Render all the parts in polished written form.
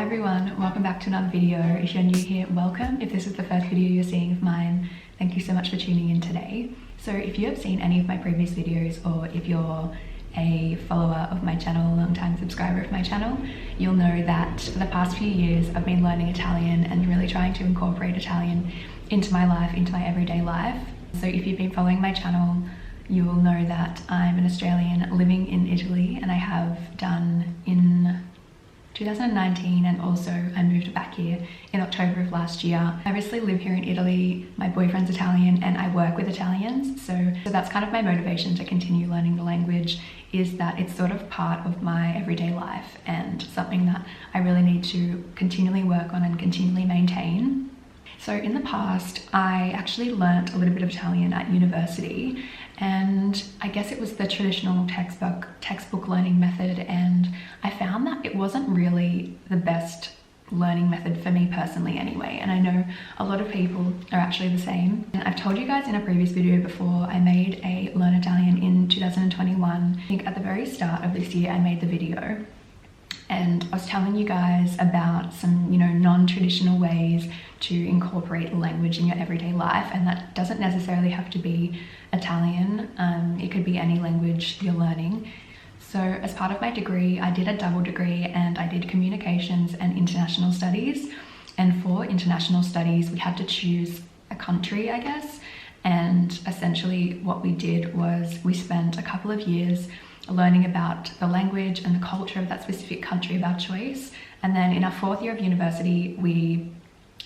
everyone, welcome back to another video. If you're new here, welcome. If this is the first video you're seeing of mine, thank you so much for tuning in today. So if you have seen any of my previous videos, or if you're a follower of my channel, a long-time subscriber of my channel, you'll know that for the past few years I've been learning Italian and really trying to incorporate Italian into my life, into my everyday life. So if you've been following my channel, you will know that I'm an Australian living in Italy, and I have done in 2019, and also I moved back here in October of last year. I obviously live here in Italy, my boyfriend's Italian, and I work with Italians, so that's kind of my motivation to continue learning the language, is that it's sort of part of my everyday life and something that I really need to continually work on and continually maintain. So in the past, I actually learnt a little bit of Italian at university, and I guess it was the traditional textbook learning method, and I found that it wasn't really the best learning method for me personally anyway, and I know a lot of people are actually the same. And I've told you guys in a previous video before, I made a Learn Italian in 2021. I think at the very start of this year I made the video, and I was telling you guys about some, non-traditional ways to incorporate language in your everyday life, and that doesn't necessarily have to be Italian. It could be any language you're learning. So as part of my degree, I did a double degree, and I did communications and international studies. And for international studies, we had to choose a country, I guess. And essentially what we did was we spent a couple of years learning about the language and the culture of that specific country of our choice. And then in our fourth year of university, we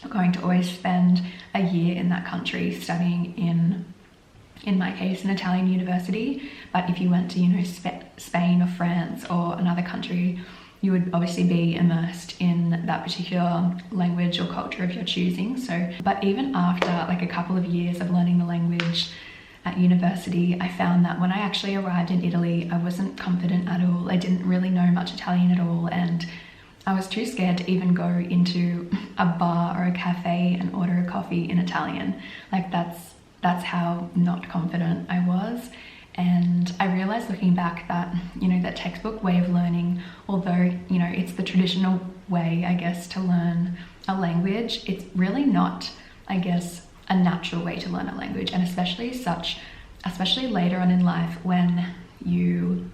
are going to always spend a year in that country studying in my case, an Italian university. But if you went to, Spain or France or another country, you would obviously be immersed in that particular language or culture of your choosing. So, but even after like a couple of years of learning the language at university, I found that when I actually arrived in Italy, I wasn't confident at all. I didn't really know much Italian at all, and I was too scared to even go into a bar or a cafe and order a coffee in Italian. Like that's how not confident I was. And I realized looking back that, that textbook way of learning, although, it's the traditional way, I guess, to learn a language, it's really not, I guess, a natural way to learn a language. And especially later on in life, when you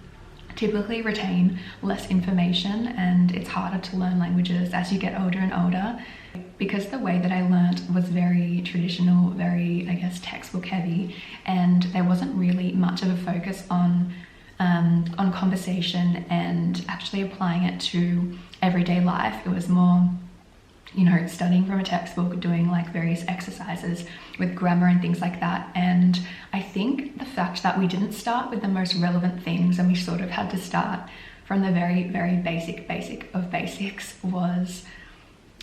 typically retain less information and it's harder to learn languages as you get older and older. Because the way that I learnt was very traditional, very, I guess, textbook heavy, and there wasn't really much of a focus on conversation and actually applying it to everyday life. It was more, studying from a textbook, doing like various exercises with grammar and things like that. And I think the fact that we didn't start with the most relevant things, and we sort of had to start from the very, very basic of basics, was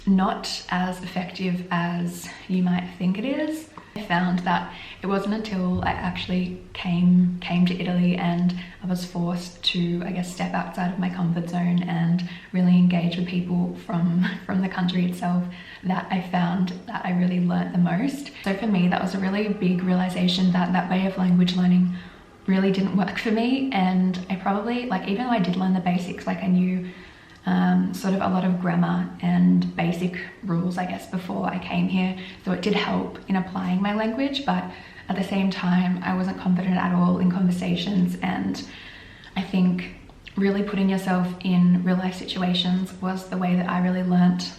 not as effective as you might think it is. I found that it wasn't until I actually came to Italy and I was forced to, I guess, step outside of my comfort zone and really engage with people from the country itself, that I found that I really learnt the most. So for me, that was a really big realization that that way of language learning really didn't work for me. And I probably, even though I did learn the basics, I knew sort of a lot of grammar and basic rules, I guess, before I came here. So it did help in applying my language, but at the same time, I wasn't confident at all in conversations. And I think really putting yourself in real life situations was the way that I really learnt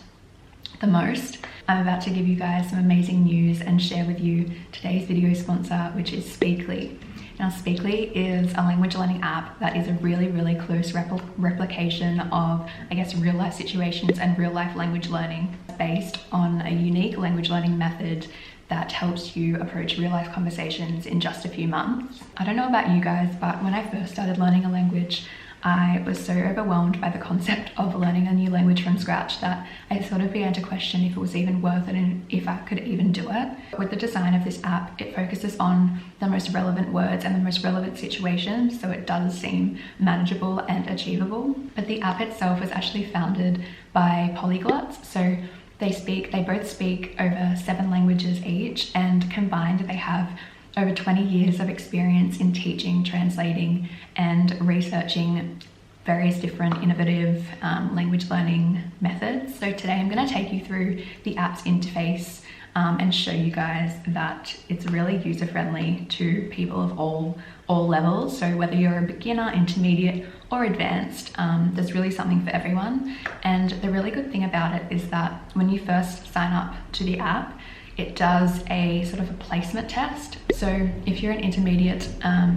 the most. I'm about to give you guys some amazing news and share with you today's video sponsor, which is Speakly. Now, Speakly is a language learning app that is a really, really close replication of, I guess, real life situations and real life language learning, based on a unique language learning method that helps you approach real life conversations in just a few months. I don't know about you guys, but when I first started learning a language, I was so overwhelmed by the concept of learning a new language from scratch that I sort of began to question if it was even worth it and if I could even do it. With the design of this app, it focuses on the most relevant words and the most relevant situations, so it does seem manageable and achievable. But the app itself was actually founded by polyglots, so they both speak over 7 languages each, and combined they have over 20 years of experience in teaching, translating, and researching various different innovative language learning methods. So today I'm going to take you through the app's interface and show you guys that it's really user-friendly to people of all levels. So whether you're a beginner, intermediate, or advanced, there's really something for everyone. And the really good thing about it is that when you first sign up to the app, it does a sort of a placement test. So if you're an intermediate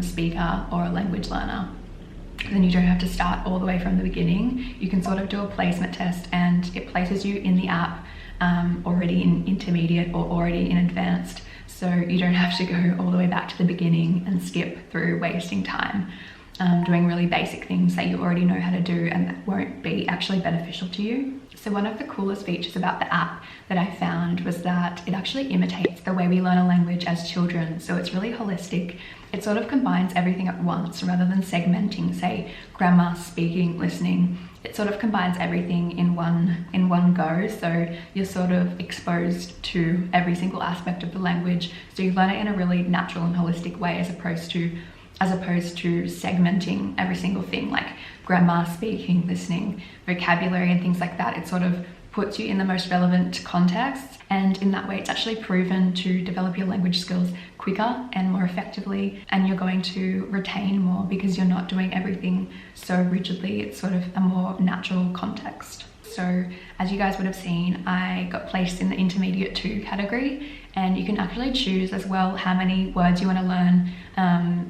speaker or a language learner, then you don't have to start all the way from the beginning. You can sort of do a placement test and it places you in the app already in intermediate or already in advanced. So you don't have to go all the way back to the beginning and skip through wasting time doing really basic things that you already know how to do and that won't be actually beneficial to you. So one of the coolest features about the app that I found was that it actually imitates the way we learn a language as children. So it's really holistic. It sort of combines everything at once rather than segmenting, say, grammar, speaking, listening. It sort of combines everything in one go. So you're sort of exposed to every single aspect of the language. So you learn it in a really natural and holistic way as opposed to segmenting every single thing like grammar, speaking, listening, vocabulary and things like that. It sort of puts you in the most relevant contexts, and in that way it's actually proven to develop your language skills quicker and more effectively, and you're going to retain more because you're not doing everything so rigidly. It's sort of a more natural context. So as you guys would have seen, I got placed in the intermediate 2 category, and you can actually choose as well how many words you want to learn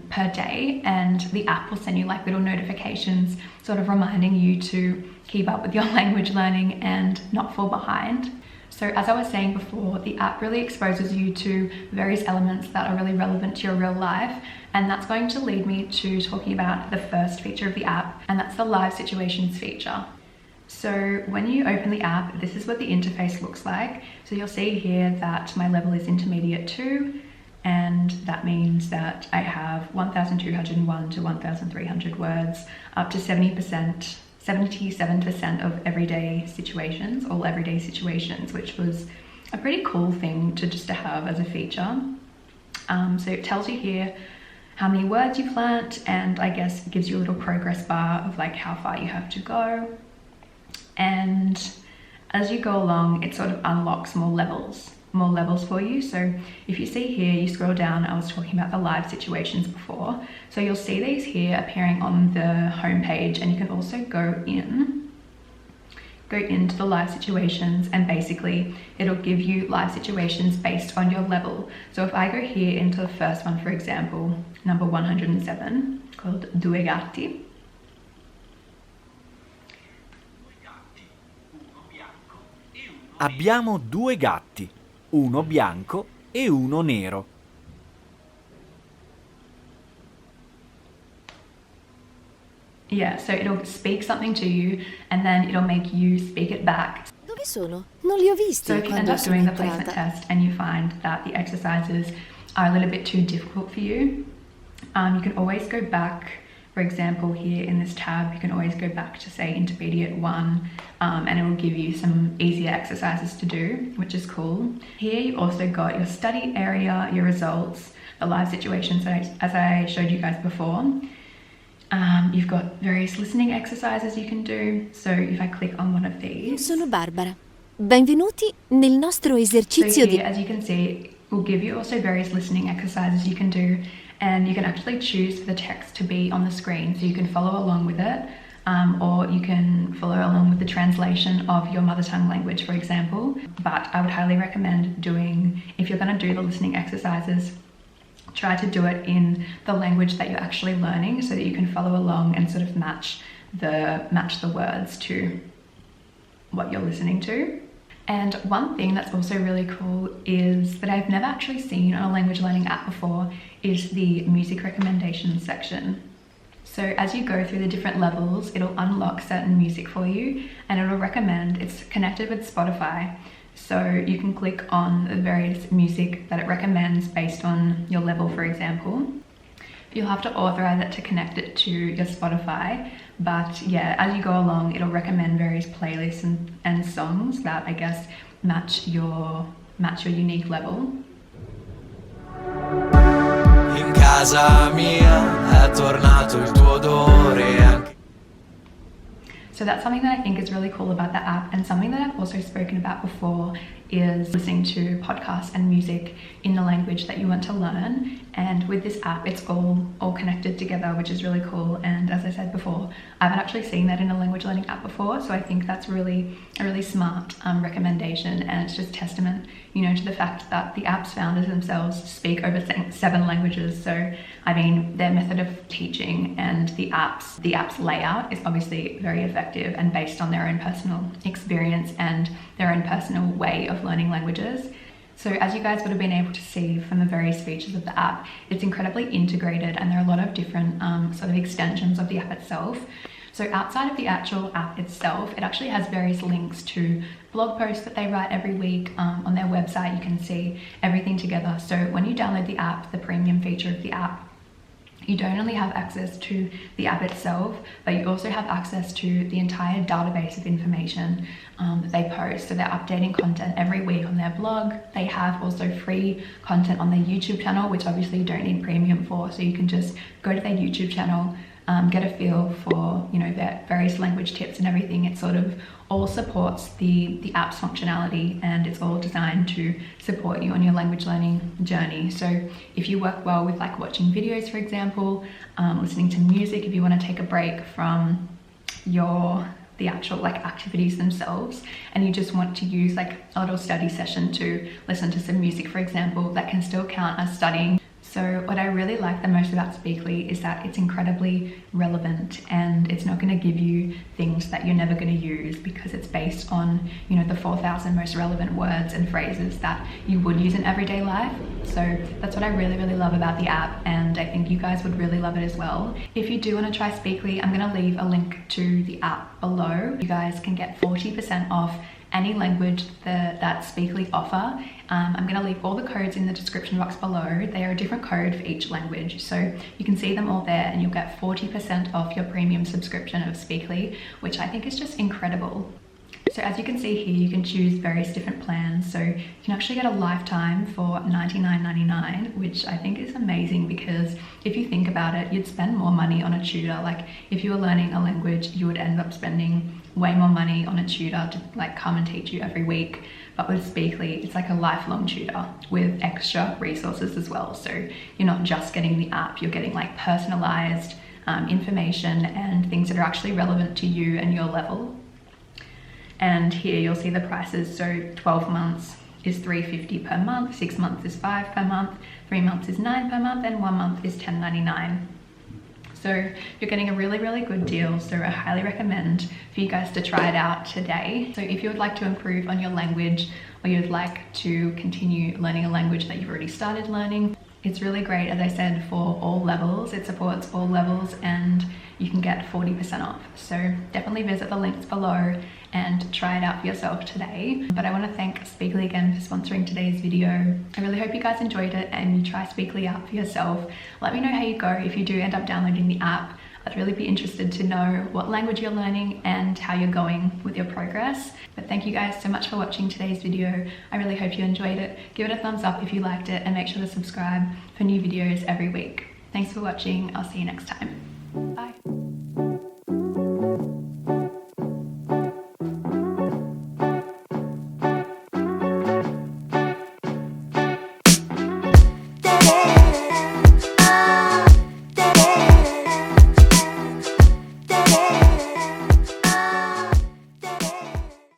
per day, and the app will send you like little notifications sort of reminding you to keep up with your language learning and not fall behind. So as I was saying before, the app really exposes you to various elements that are really relevant to your real life, and that's going to lead me to talking about the first feature of the app, and that's the live situations feature. So when you open the app, this is what the interface looks like. So you'll see here that my level is intermediate 2, and that means that I have 1,201 to 1,300 words, up to 77% of everyday situations, all everyday situations, which was a pretty cool thing to have as a feature. So it tells you here how many words you've learnt, and I guess it gives you a little progress bar of like how far you have to go. And as you go along, it sort of unlocks more levels for you. So if you see here, you scroll down, I was talking about the live situations before. So you'll see these here appearing on the home page, and you can also go into the live situations, and basically it'll give you live situations based on your level. So if I go here into the first one, for example, number 107, called Due Gatti. Abbiamo 2 gatti, uno bianco e uno nero. Yeah, so it'll speak something to you and then it'll make you speak it back. Dove sono? Non li ho visti. So if you end up doing the placement test and you find that the exercises are a little bit too difficult for you, you can always go back. For example, here in this tab, you can always go back to say intermediate 1, and it will give you some easier exercises to do, which is cool. Here you've also got your study area, your results, the live situations as I showed you guys before. You've got various listening exercises you can do. So if I click on one of these. Sono Barbara. Benvenuti nel nostro esercizio di... As you can see, it will give you also various listening exercises you can do. And you can actually choose for the text to be on the screen, so you can follow along with it, or you can follow along with the translation of your mother tongue language, for example. But I would highly recommend if you're going to do the listening exercises, try to do it in the language that you're actually learning, so that you can follow along and sort of match the words to what you're listening to. And one thing that's also really cool is that I've never actually seen on a language learning app before is the music recommendations section. So as you go through the different levels, it'll unlock certain music for you, and it'll recommend, it's connected with Spotify. So you can click on the various music that it recommends based on your level, for example. You'll have to authorize it to connect it to your Spotify, but yeah, as you go along, it'll recommend various playlists and songs that I guess match your unique level. In casa mia è tornato il tuo odore anche. So that's something that I think is really cool about the app, and something that I've also spoken about before is listening to podcasts and music in the language that you want to learn. And with this app, it's all connected together, which is really cool. And as I said before, I haven't actually seen that in a language learning app before, so I think that's a really smart recommendation, and it's just testament, you know, to the fact that the app's founders themselves speak over 7 languages. So I mean, their method of teaching and the app's layout is obviously very effective and based on their own personal experience and their own personal way of learning languages. So as you guys would have been able to see from the various features of the app, it's incredibly integrated, and there are a lot of different sort of extensions of the app itself. So outside of the actual app itself, it actually has various links to blog posts that they write every week. On their website, you can see everything together. So when you download the app, the premium feature of the app, you don't only have access to the app itself, but you also have access to the entire database of information that they post. So they're updating content every week on their blog. They have also free content on their YouTube channel, which obviously you don't need premium for. So you can just go to their YouTube channel, get a feel for, you know, their various language tips and everything. It sort of all supports the app's functionality, and it's all designed to support you on your language learning journey. So if you work well with like watching videos, for example, listening to music, if you want to take a break from the actual like activities themselves, and you just want to use like a little study session to listen to some music, for example, that can still count as studying. So what I really like the most about Speakly is that it's incredibly relevant, and it's not going to give you things that you're never going to use, because it's based on, you know, the 4,000 most relevant words and phrases that you would use in everyday life. So that's what I really love about the app, and I think you guys would really love it as well. If you do want to try Speakly, I'm going to leave a link to the app below. You guys can get 40% off any language that Speakly offer. I'm going to leave all the codes in the description box below. They are a different code for each language, so you can see them all there, and you'll get 40% off your premium subscription of Speakly, which I think is just incredible. So as you can see here, you can choose various different plans. So you can actually get a lifetime for $99.99, which I think is amazing, because if you think about it, you'd spend more money on a tutor. Like if you were learning a language, you would end up spending way more money on a tutor to like come and teach you every week. But with Speakly, it's like a lifelong tutor with extra resources as well. So you're not just getting the app, you're getting like personalized information and things that are actually relevant to you and your level. And here you'll see the prices. So 12 months is $3.50 per month, 6 months is $5 per month, 3 months is $9 per month, and 1 month is $10.99. So you're getting a really good deal. So I highly recommend for you guys to try it out today. So if you would like to improve on your language, or you'd like to continue learning a language that you've already started learning, it's really great, as I said, for all levels. It supports all levels, and you can get 40% off. So definitely visit the links below and try it out for yourself today. But I want to thank Speakly again for sponsoring today's video. I really hope you guys enjoyed it and you try Speakly out for yourself. Let me know how you go if you do end up downloading the app. I'd really be interested to know what language you're learning and how you're going with your progress. But thank you guys so much for watching today's video. I really hope you enjoyed it. Give it a thumbs up if you liked it, and make sure to subscribe for new videos every week. Thanks for watching. I'll see you next time. Bye.